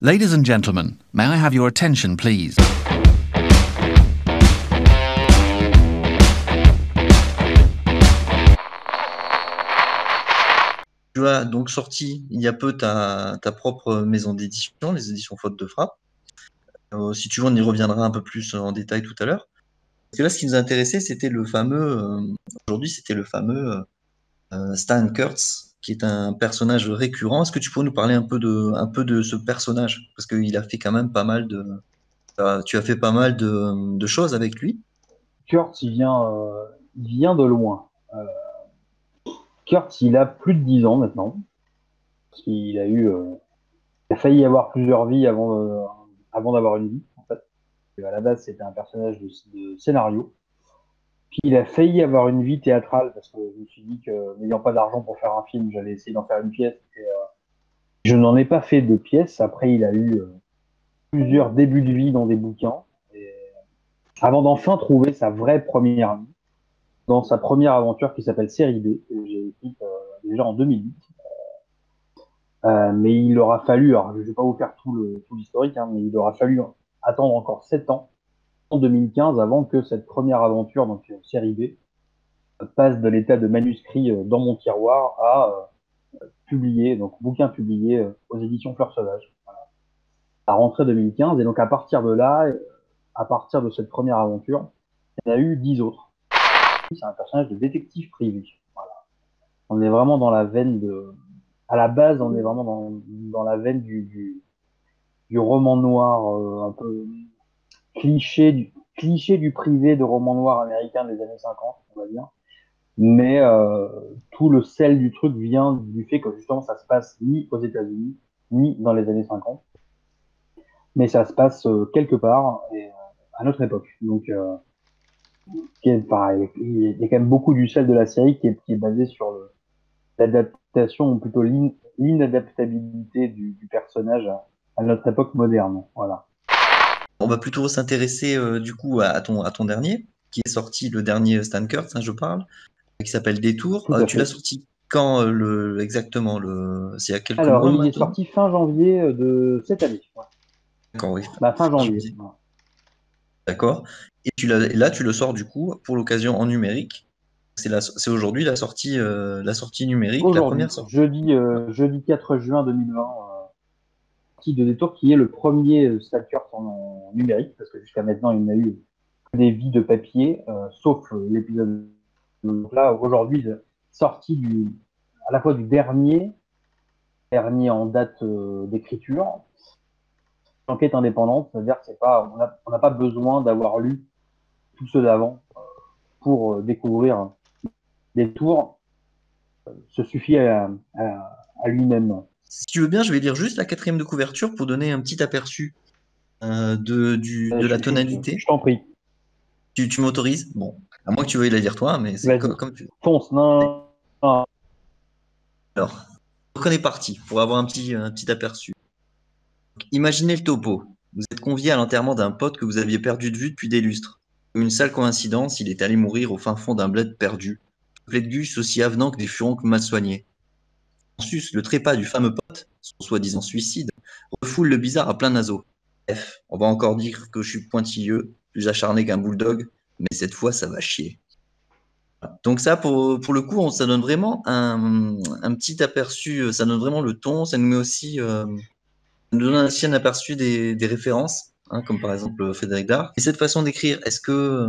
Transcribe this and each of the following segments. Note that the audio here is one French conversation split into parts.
Ladies and gentlemen, may I have your attention, please? Tu as donc sorti il y a peu ta propre maison d'édition, les éditions Faute de Frappe. Si tu veux, on y reviendra un peu plus en détail tout à l'heure. Parce que là, ce qui nous intéressait, c'était le fameux, aujourd'hui, c'était le fameux Stan Kurtz, qui est un personnage récurrent. Est-ce que tu pourrais nous parler un peu de ce personnage? Parce qu'il a fait quand même pas mal de, tu as fait pas mal de choses avec lui. Kurt, il vient de loin. Kurt, il a plus de 10 ans maintenant. Il a il a failli avoir plusieurs vies avant d'avoir une vie, en fait. À la base, c'était un personnage de scénario. Puis il a failli avoir une vie théâtrale parce que je me suis dit que, n'ayant pas d'argent pour faire un film, j'allais essayer d'en faire une pièce. Je n'en ai pas fait de pièce. Après, il a eu plusieurs débuts de vie dans des bouquins. Avant d'enfin trouver sa vraie première vie dans sa première aventure qui s'appelle Série B, que j'ai écrite déjà en 2008. Mais il aura fallu, alors je ne vais pas vous faire tout l'historique, hein, mais il aura fallu attendre encore 7 ans, en 2015, avant que cette première aventure, donc Série B, passe de l'état de manuscrit dans mon tiroir à publié, donc bouquin publié aux éditions Fleurs Sauvages. Voilà. À rentrée 2015, et donc à partir de là, à partir de cette première aventure, il y en a eu 10 autres. C'est un personnage de détective privé. Voilà. On est vraiment dans la veine à la base, on est vraiment dans la veine du roman noir, un peu cliché du privé de roman noir américain des années 50, on va dire. Mais tout le sel du truc vient du fait que justement ça se passe ni aux États-Unis, ni dans les années 50, mais ça se passe quelque part et, à notre époque. Donc, pareil, il y a quand même beaucoup du sel de la série qui est basé sur l'adaptation, ou plutôt l'inadaptabilité du personnage à notre époque moderne. Voilà. On va plutôt s'intéresser du coup à ton dernier, qui est sorti, le dernier Stan Kurtz, hein, je parle, qui s'appelle Détour. Tout à Tu l'as fait. sorti quand exactement c'est il y a quelques Alors, mois il est maintenant? sorti fin janvier de cette année. Ouais. D'accord, oui. Bah, fin janvier. Janvier. Voilà. D'accord. Et là, tu le sors du coup pour l'occasion en numérique. C'est aujourd'hui la sortie numérique, la première Aujourd'hui, sortie. jeudi 4 juin 2020, sortie de Détour, qui est le premier Stalker en numérique, parce que jusqu'à maintenant, il n'y a eu que des vies de papier, sauf l'épisode. Donc là, aujourd'hui, sortie à la fois du dernier en date d'écriture, enquête indépendante, c'est-à-dire que on n'a pas besoin d'avoir lu tous ceux d'avant pour découvrir des tours, se suffit à lui-même. Si tu veux bien, je vais lire juste la quatrième de couverture pour donner un petit aperçu de la tonalité. Je t'en prie. Tu m'autorises? Bon, à moins que tu veuilles la lire toi, mais c'est Vas-y, comme tu veux. fonce. Non, non. Alors, on est parti pour avoir un petit aperçu. Imaginez le topo. Vous êtes convié à l'enterrement d'un pote que vous aviez perdu de vue depuis des lustres. Une sale coïncidence, il est allé mourir au fin fond d'un bled perdu. Peuplé de gus aussi avenant que des furoncles mal soignés. En sus, le trépas du fameux pote, son soi-disant suicide, refoule le bizarre à plein naseau. Bref, on va encore dire que je suis pointilleux, plus acharné qu'un bulldog, mais cette fois, ça va chier. Donc ça, pour le coup, ça donne vraiment un petit aperçu, ça donne vraiment le ton, ça nous met aussi, ça nous donne aussi un aperçu des références, hein, comme par exemple Frédéric Dard. Et cette façon d'écrire, est-ce que,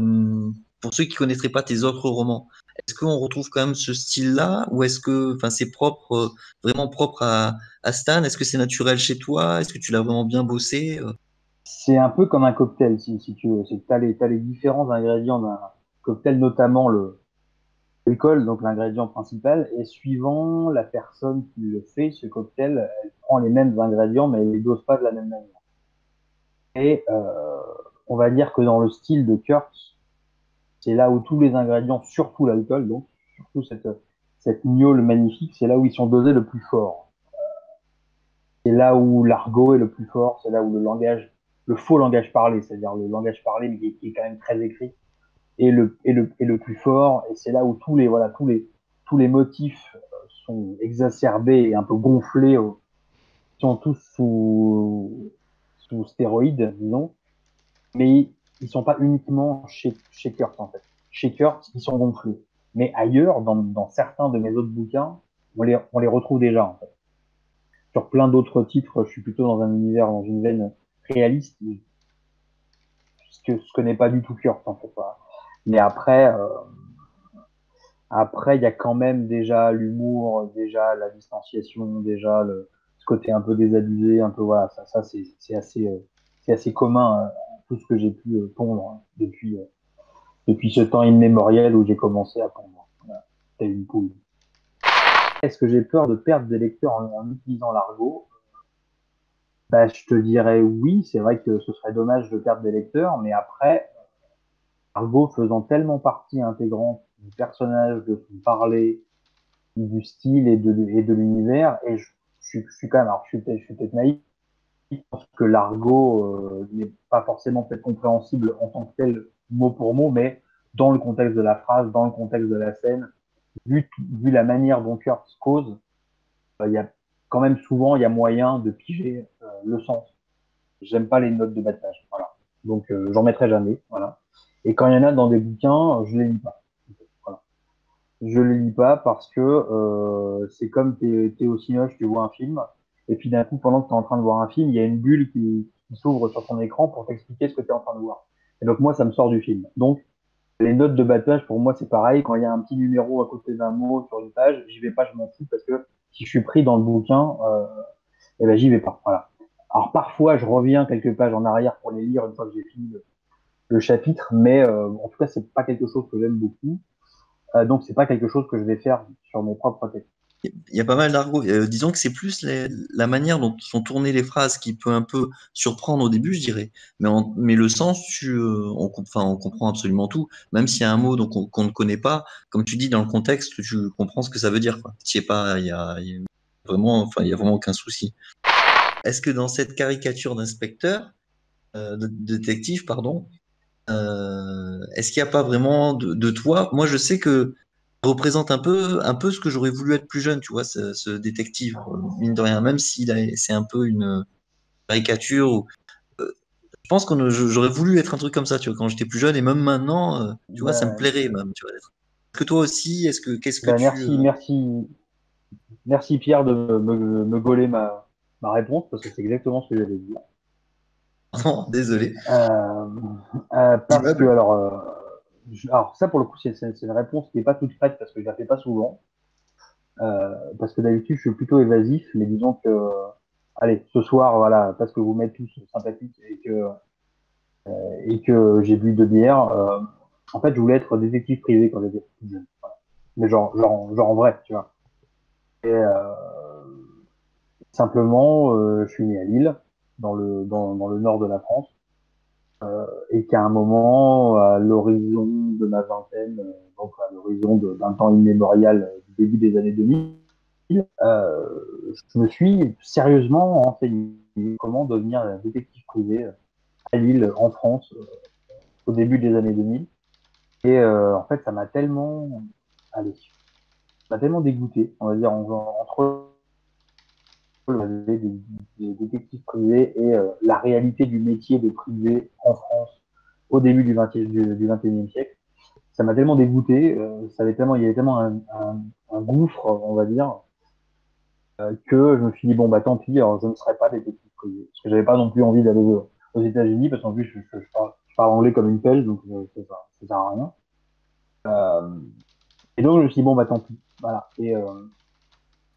pour ceux qui connaîtraient pas tes autres romans, est-ce qu'on retrouve quand même ce style-là, ou est-ce que, enfin, c'est propre, vraiment propre à Stan? Est-ce que c'est naturel chez toi? Est-ce que tu l'as vraiment bien bossé? C'est un peu comme un cocktail, si tu veux. C'est que t'as les différents ingrédients d'un cocktail, notamment l'alcool, donc l'ingrédient principal, et suivant la personne qui le fait, ce cocktail, elle prend les mêmes ingrédients, mais elle les dose pas de la même manière. Et on va dire que dans le style de Kurt, c'est là où tous les ingrédients, surtout l'alcool, donc surtout cette gnôle magnifique, c'est là où ils sont dosés le plus fort. C'est là où l'argot est le plus fort, c'est là où le faux langage parlé, c'est-à-dire le langage parlé, mais qui est quand même très écrit, est le plus fort, et c'est là où tous les motifs sont exacerbés et un peu gonflés, sont tous sous stéroïdes, disons, mais ils sont pas uniquement chez Kurt, en fait. Chez Kurt, ils sont gonflés. Mais ailleurs, dans certains de mes autres bouquins, on les retrouve déjà, en fait. Sur plein d'autres titres, je suis plutôt dans un univers, dans une veine réaliste, ce que n'est pas du tout Kurt, en fait. Voilà. Mais après, il y a quand même déjà l'humour, déjà la distanciation, déjà ce côté un peu désabusé, un peu voilà, ça c'est assez commun à tout ce que j'ai pu pondre depuis ce temps immémorial où j'ai commencé à pondre. Voilà, telle une poule. Est-ce que j'ai peur de perdre des lecteurs en utilisant l'argot? Bah, je te dirais oui, c'est vrai que ce serait dommage de perdre des lecteurs, mais après, l'argot faisant tellement partie intégrante du personnage, de son parler, du style et de l'univers. Et je suis quand même, alors je suis peut-être naïf, je pense que l'argot n'est pas forcément peut-être compréhensible en tant que tel, mot pour mot, mais dans le contexte de la phrase, dans le contexte de la scène, vu la manière dont Kurt cause, il y a quand même souvent, il y a moyen de piger le sens. J'aime pas les notes de bas de page, voilà. Donc, j'en mettrai jamais, voilà. Et quand il y en a dans des bouquins, je les lis pas. Voilà. Je les lis pas parce que c'est comme t'es au cinéma, tu vois un film, et puis d'un coup, pendant que t'es en train de voir un film, il y a une bulle qui s'ouvre sur ton écran pour t'expliquer ce que t'es en train de voir. Et donc moi, ça me sort du film. Donc les notes de bas de page, pour moi, c'est pareil. Quand il y a un petit numéro à côté d'un mot sur une page, j'y vais pas, je m'en fous parce que si je suis pris dans le bouquin, eh ben j'y vais pas. Voilà. Alors parfois, je reviens quelques pages en arrière pour les lire une fois que j'ai fini le chapitre, mais en tout cas, c'est pas quelque chose que j'aime beaucoup. Donc c'est pas quelque chose que je vais faire sur mes propres textes. Il y a pas mal d'argot. Disons que c'est plus la manière dont sont tournées les phrases qui peut un peu surprendre au début, je dirais. Mais le sens, enfin, on comprend absolument tout. Même s'il y a un mot qu'on ne connaît pas, comme tu dis, dans le contexte, tu comprends ce que ça veut dire, quoi. Je sais pas, il y a vraiment, enfin, il y a vraiment aucun souci. Est-ce que dans cette caricature d'inspecteur, de détective, pardon, est-ce qu'il n'y a pas vraiment de toi? Moi, je sais que ça représente un peu ce que j'aurais voulu être plus jeune, tu vois, ce détective, mine de rien, même si c'est un peu une caricature. Je pense que j'aurais voulu être un truc comme ça, tu vois, quand j'étais plus jeune, et même maintenant, tu vois, ça me Ben, plairait même, tu vois, d'être. Est-ce que toi aussi, qu'est-ce que ben tu, merci Pierre de me gauler ma réponse parce que c'est exactement ce que j'allais dire. pardon, désolé, Euh, parce que immeuble. alors ça pour le coup c'est une réponse qui est pas toute faite parce que je la fais pas souvent. Parce que d'habitude je suis plutôt évasif, mais disons que allez ce soir voilà parce que vous m'êtes tous sympathiques et que j'ai bu deux bières. En fait je voulais être détective privé quand j'étais plus jeune. Voilà. Mais genre en vrai tu vois. Et simplement je suis né à Lille dans le nord de la France. Et qu'à un moment, à l'horizon de ma vingtaine, donc à l'horizon d'un temps immémorial du début des années 2000, je me suis sérieusement renseigné comment devenir un détective privé à Lille, en France, au début des années 2000. Et en fait, allez, ça m'a tellement dégoûté, on va dire, entre des détectives privés et la réalité du métier de privé en France au début du 21e siècle. Ça m'a tellement dégoûté, il y avait tellement un gouffre, on va dire, que je me suis dit bon bah tant pis, alors je ne serai pas détective privé, parce que j'avais pas non plus envie d'aller aux États-Unis, parce qu'en plus je parle anglais comme une pelle, donc ça sert à rien. Et donc je me suis dit bon bah tant pis, voilà.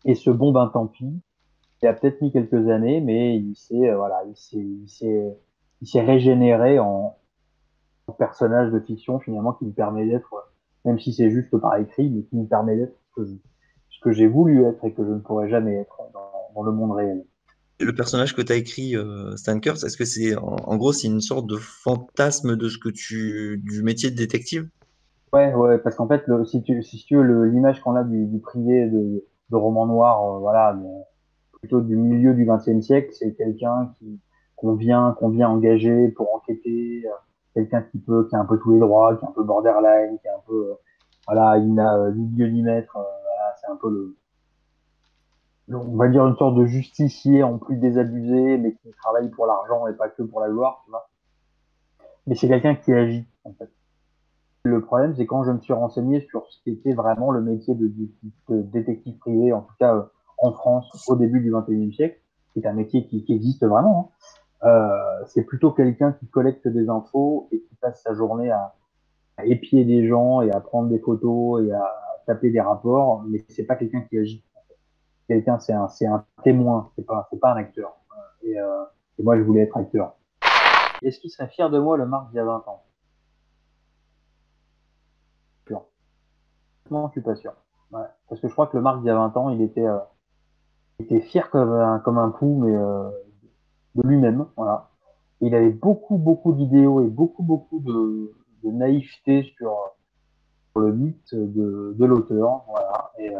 Et ce bon ben tant pis, il a peut-être mis quelques années, mais voilà, il s'est régénéré en personnage de fiction finalement qui me permet d'être, même si c'est juste par écrit, mais qui me permet d'être ce que j'ai voulu être et que je ne pourrais jamais être dans le monde réel. Le personnage que tu as écrit, Stan Kurz, est-ce que en gros, c'est une sorte de fantasme de du métier de détective? Ouais, parce qu'en fait, si tu veux, l'image qu'on a du privé de roman noir, voilà, plutôt du milieu du XXe siècle, c'est quelqu'un qu'on vient engager pour enquêter, quelqu'un qui a un peu tous les droits, qui est un peu borderline, qui est un peu, voilà, il n'a ni Dieu ni maître, voilà, c'est un peu on va dire une sorte de justicier en plus désabusé, mais qui travaille pour l'argent et pas que pour la gloire, tu vois. Mais c'est quelqu'un qui agit, en fait. Le problème, c'est quand je me suis renseigné sur ce qu'était vraiment le métier de détective privé, en tout cas en France, au début du XXIe siècle, qui est un métier qui existe vraiment, hein. C'est plutôt quelqu'un qui collecte des infos et qui passe sa journée à épier des gens et à prendre des photos et à taper des rapports, mais c'est pas quelqu'un qui agit. Quelqu'un, c'est un témoin, c'est pas un acteur. Et, euh, et moi, je voulais être acteur. Est-ce qu'il serait fier de moi, le Marc, il y a 20 ans? Sûr. Non, je suis pas sûr. Ouais. Parce que je crois que le Marc, il y a 20 ans, il était fier comme un pou, mais de lui-même. Voilà. Et il avait beaucoup, beaucoup d'idéaux et beaucoup, beaucoup de naïveté sur le mythe de l'auteur. Voilà. Et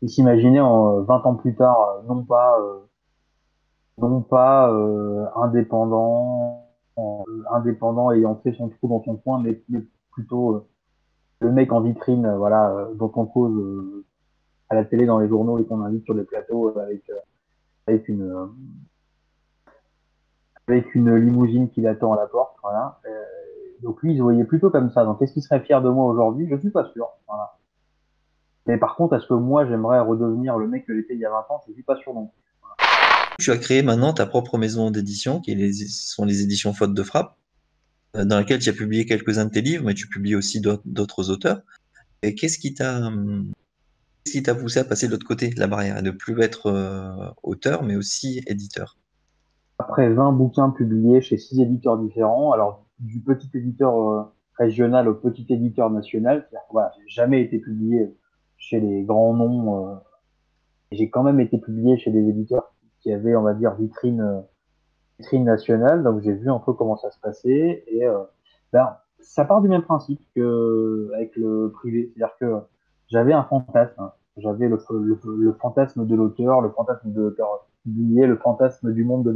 il s'imaginait 20 ans plus tard, non pas indépendant ayant fait son trou dans son coin, mais plutôt le mec en vitrine, voilà, dont on cause à la télé, dans les journaux et qu'on invite sur les plateaux avec une euh, avec une limousine qui l'attend à la porte, voilà. Donc lui, il se voyait plutôt comme ça. Donc est-ce qu'il serait fier de moi aujourd'hui? Je suis pas sûr. Voilà. Mais par contre, est-ce que moi j'aimerais redevenir le mec que j'étais il y a 20 ans? Je suis pas sûr non plus. Tu as créé maintenant ta propre maison d'édition, sont les éditions Faute de Frappe, dans laquelle tu as publié quelques-uns de tes livres, mais tu publies aussi d'autres auteurs. Et qu'est-ce qui t'a poussé à passer de l'autre côté de la barrière et de plus être auteur, mais aussi éditeur? Après 20 bouquins publiés chez 6 éditeurs différents, alors du petit éditeur régional au petit éditeur national, c'est-à-dire que voilà, j'ai jamais été publié chez les grands noms, j'ai quand même été publié chez des éditeurs qui avaient, on va dire, vitrine nationale, donc j'ai vu un peu comment ça se passait, et ben, ça part du même principe que avec le privé, c'est-à-dire que j'avais un fantasme, hein. J'avais le fantasme de l'auteur, le fantasme de l'auteur publié, le fantasme du monde de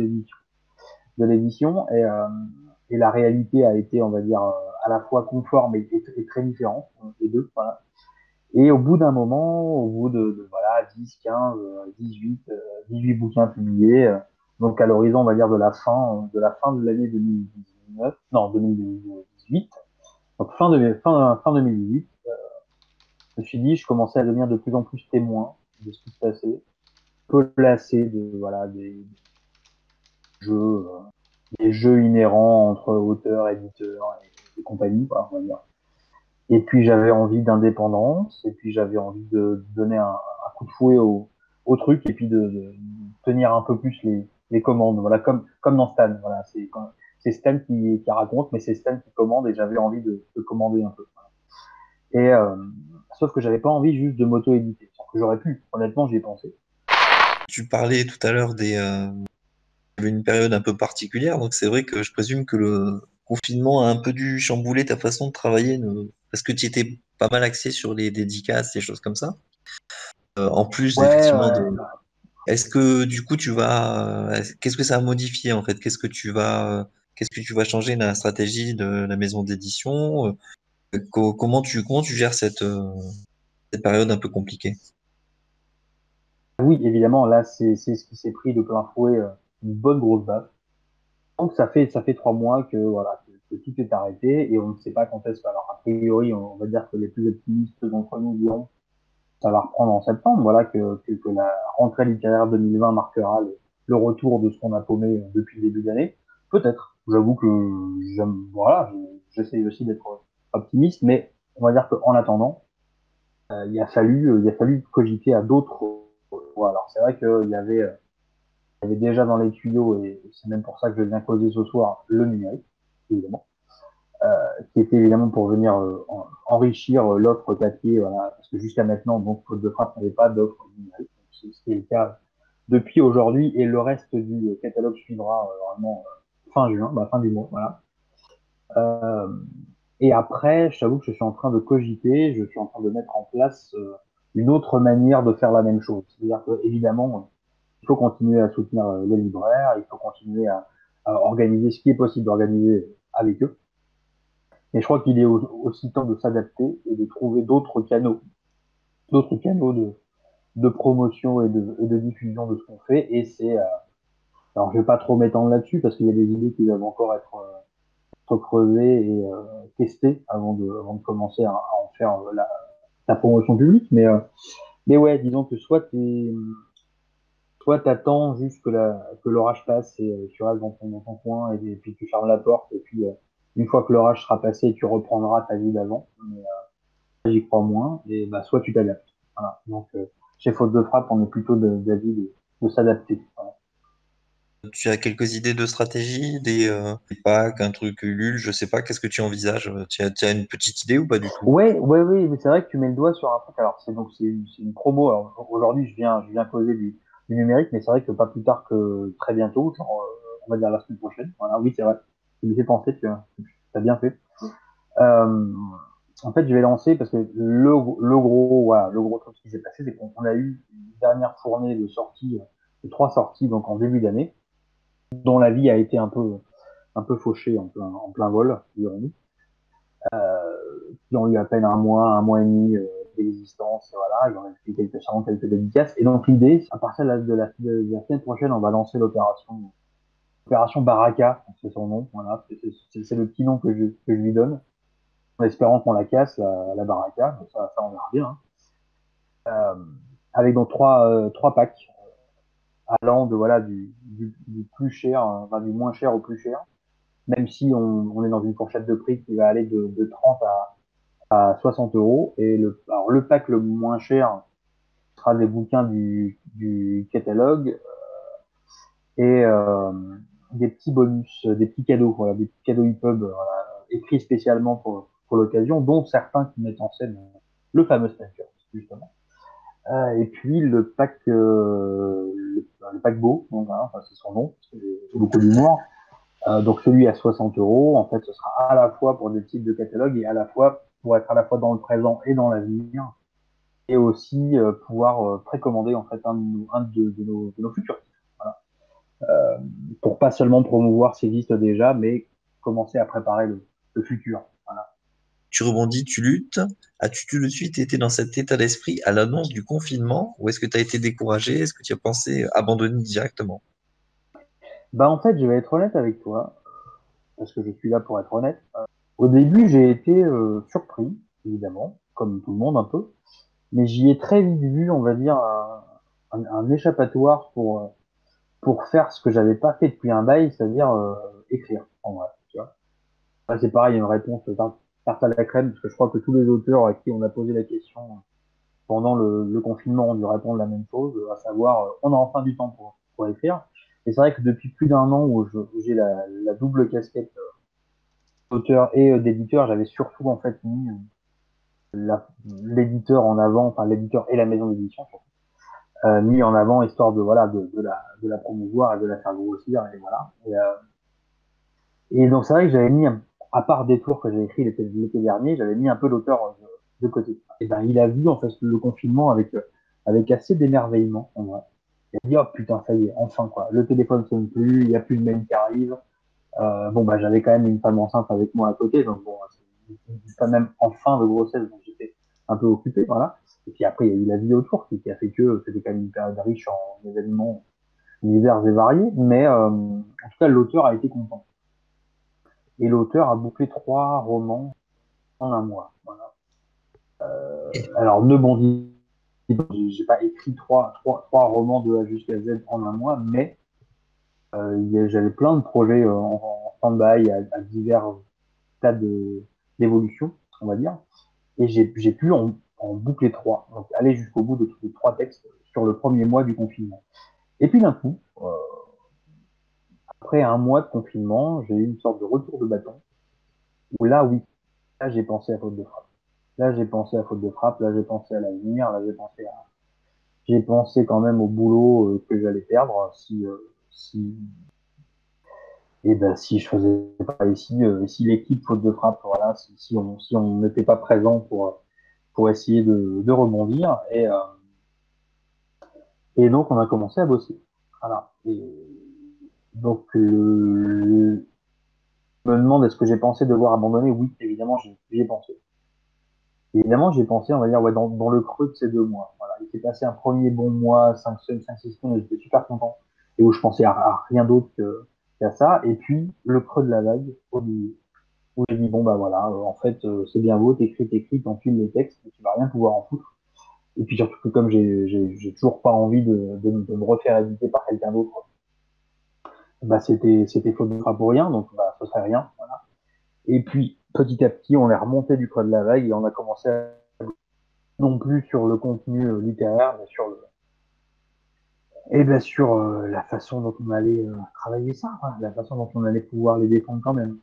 l'édition, et la réalité a été, on va dire, à la fois conforme et très différente, les deux, voilà. Et au bout d'un moment, au bout de voilà, 10, 15, 18, 18 bouquins publiés, donc à l'horizon, on va dire, de l'année 2019, non, 2018, donc fin 2018, je me suis dit, je commençais à devenir de plus en plus témoin de ce qui se passait, peu lassé voilà, jeux, euh, des jeux inhérents entre auteurs, éditeurs et compagnie, quoi, on va dire. Et puis j'avais envie d'indépendance, et puis j'avais envie de donner un coup de fouet au truc, et puis de tenir un peu plus les commandes. Voilà, comme dans Stan. Voilà, c'est Stan qui raconte, mais c'est Stan qui commande, et j'avais envie de commander un peu. Et sauf que j'avais pas envie juste de m'auto-éditer. Que j'aurais pu, honnêtement, j'y ai pensé. Tu parlais tout à l'heure une période un peu particulière, donc c'est vrai que je présume que le confinement a un peu dû chambouler ta façon de travailler, parce que tu étais pas mal axé sur les dédicaces, des choses comme ça. En plus, Ouais, effectivement, ouais. est-ce que du coup qu'est-ce que ça a modifié en fait? Qu'est-ce que tu vas changer dans la stratégie de la maison d'édition? Comment tu gères cette période un peu compliquée? Oui, évidemment, là, c'est ce qui s'est pris de plein fouet, une bonne grosse baffe. Donc ça fait 3 mois que voilà que tout est arrêté et on ne sait pas quand est-ce que. Alors a priori, on va dire que les plus optimistes d'entre nous diront que ça va reprendre en septembre. Voilà que la rentrée littéraire 2020 marquera le retour de ce qu'on a paumé depuis le début d'année. Peut-être. J'avoue que voilà, j'essaye aussi d'être optimiste, mais on va dire qu'en attendant, il a fallu cogiter à d'autres. Voilà. Alors c'est vrai qu'il y avait déjà dans les tuyaux, et c'est même pour ça que je viens causer ce soir, le numérique, évidemment, qui était évidemment pour venir enrichir l'offre papier, voilà, parce que jusqu'à maintenant, donc, Faute de Frappe n'avait pas d'offre numérique, c'est ce qui est le cas depuis aujourd'hui, et le reste du catalogue suivra vraiment fin juin, bah, fin du mois, voilà. Euh, et après, je t'avoue que je suis en train de cogiter, je suis en train de mettre en place une autre manière de faire la même chose. C'est-à-dire que, évidemment, il faut continuer à soutenir les libraires, il faut continuer à organiser ce qui est possible d'organiser avec eux. Mais je crois qu'il est aussi temps de s'adapter et de trouver d'autres canaux de promotion et de diffusion de ce qu'on fait. Et c'est, alors je vais pas trop m'étendre là-dessus parce qu'il y a des idées qui doivent encore être creusées et testées avant de commencer à en faire la promotion publique. Mais ouais, disons que soit t'attends juste que l'orage passe et tu restes dans ton coin et puis tu fermes la porte et puis une fois que l'orage sera passé, tu reprendras ta vie d'avant. Mais j'y crois moins et bah soit tu t'adaptes. Voilà. Donc chez Faute de frappe, on est plutôt d'avis de s'adapter. Voilà. Tu as quelques idées de stratégie, des packs, un truc Ulule, je sais pas, qu'est-ce que tu envisages? Tu as une petite idée ou pas du tout? Ouais, ouais, oui, mais c'est vrai que tu mets le doigt sur un truc. Alors c'est une promo. Alors aujourd'hui, je viens causer du numérique, mais c'est vrai que pas plus tard que très bientôt, genre on va dire la semaine prochaine. Voilà, oui, c'est vrai. Tu me fais penser, tu as bien fait. Euh, En fait, je vais lancer parce que le gros truc qui s'est passé, c'est qu'on a eu une dernière fournée de sorties, de 3 sorties, donc en début d'année, dont la vie a été un peu fauchée en plein vol, dirons-nous, qui ont eu à peine un mois et demi d'existence, voilà, ils ont fait quelques dédicaces. Et donc l'idée, à partir de la semaine prochaine, on va lancer l'opération Baraka, c'est son nom, voilà, c'est le petit nom que je lui donne, en espérant qu'on la casse, la Baraka, donc ça on verra bien, hein. Avec donc trois packs allant de voilà du plus cher, enfin, du moins cher au plus cher, même si on est dans une fourchette de prix qui va aller de 30 à 60 euros. Et alors le pack le moins cher sera des bouquins du catalogue et des petits bonus, des petits cadeaux, voilà, des petits cadeaux EPUB voilà, écrits spécialement pour l'occasion, dont certains qui mettent en scène le fameux Stalker, justement. Et puis le paquebot, donc, hein, enfin, c'est son nom, parce que j'ai beaucoup d'humour. Donc celui à 60 euros, en fait, ce sera à la fois pour des types de catalogue et à la fois pour être à la fois dans le présent et dans l'avenir, et aussi pouvoir précommander en fait de nos futurs titres. Voilà. Pour pas seulement promouvoir ce qui existe déjà, mais commencer à préparer le futur. Voilà. Tu rebondis, tu luttes. As-tu tout de suite été dans cet état d'esprit à l'annonce du confinement ou est-ce que tu as été découragé? Est-ce que tu as pensé abandonner directement? Bah en fait, je vais être honnête avec toi, parce que je suis là pour être honnête. Au début, j'ai été surpris, évidemment, comme tout le monde un peu, mais j'y ai très vite vu, on va dire, un échappatoire pour faire ce que j'avais pas fait depuis un bail, c'est-à-dire écrire, en vrai. Tu vois. Là, c'est pareil, une réponse tarte à la crème, parce que je crois que tous les auteurs à qui on a posé la question pendant le confinement ont dû répondre la même chose, à savoir, on a enfin du temps pour écrire. Et c'est vrai que depuis plus d'un an où j'ai la double casquette d'auteur et d'éditeur, j'avais surtout en fait mis l'éditeur en avant, enfin l'éditeur et la maison d'édition surtout, mis en avant histoire de voilà de la promouvoir et de la faire grossir et voilà. Et donc c'est vrai que j'avais mis à part des tours que j'ai écrit l'été dernier, j'avais mis un peu l'auteur de côté. Et ben il a vu en fait le confinement avec assez d'émerveillement en vrai. Il a dit oh putain ça y est enfin quoi, le téléphone sonne plus, il y a plus de mails qui arrivent. Bon bah j'avais quand même une femme enceinte avec moi à côté, donc bon c'est quand même en fin de grossesse, donc j'étais un peu occupé, voilà. Et puis après, il y a eu la vie autour qui a fait que c'était quand même une période riche en événements divers et variés, mais en tout cas, l'auteur a été content. Et l'auteur a bouclé 3 romans en un mois. Voilà. Alors, ne m'en dis pas, j'ai pas écrit trois romans de A jusqu'à Z en un mois, mais j'avais plein de projets en stand-by à divers stades d'évolution, on va dire. Et j'ai pu en boucler 3, donc aller jusqu'au bout de tous les 3 textes sur le premier mois du confinement. Et puis d'un coup, après un mois de confinement, j'ai eu une sorte de retour de bâton, où là, oui, là j'ai pensé à faute de frappe. Là j'ai pensé à faute de frappe, là j'ai pensé à l'avenir, là j'ai pensé quand même au boulot que j'allais perdre si et ben si je faisais pas ici, si l'équipe faute de frappe, voilà, si on n'était pas présent pour essayer de rebondir et donc, on a commencé à bosser. Voilà. Et donc, je me demande est-ce que j'ai pensé devoir abandonner? Oui, évidemment, j'y ai pensé. Évidemment, j'ai pensé, on va dire, ouais, dans le creux de ces 2 mois. Voilà. il s'est passé un premier bon mois, 5-6 semaines, j'étais super content, et où je pensais à rien d'autre qu'à ça. Et puis, le creux de la vague, au milieu, où j'ai dit, bon, bah voilà, en fait, c'est bien beau, t'écris, t'empiles les textes, mais tu vas rien pouvoir en foutre. Et puis surtout que comme j'ai toujours pas envie de me refaire éditer par quelqu'un d'autre, bah c'était faute de frappe pour rien, donc bah ce serait rien. Voilà. Et puis petit à petit, on est remonté du creux de la vague et on a commencé à non plus sur le contenu littéraire, mais sur sur la façon dont on allait travailler ça, hein, la façon dont on allait pouvoir les défendre quand même.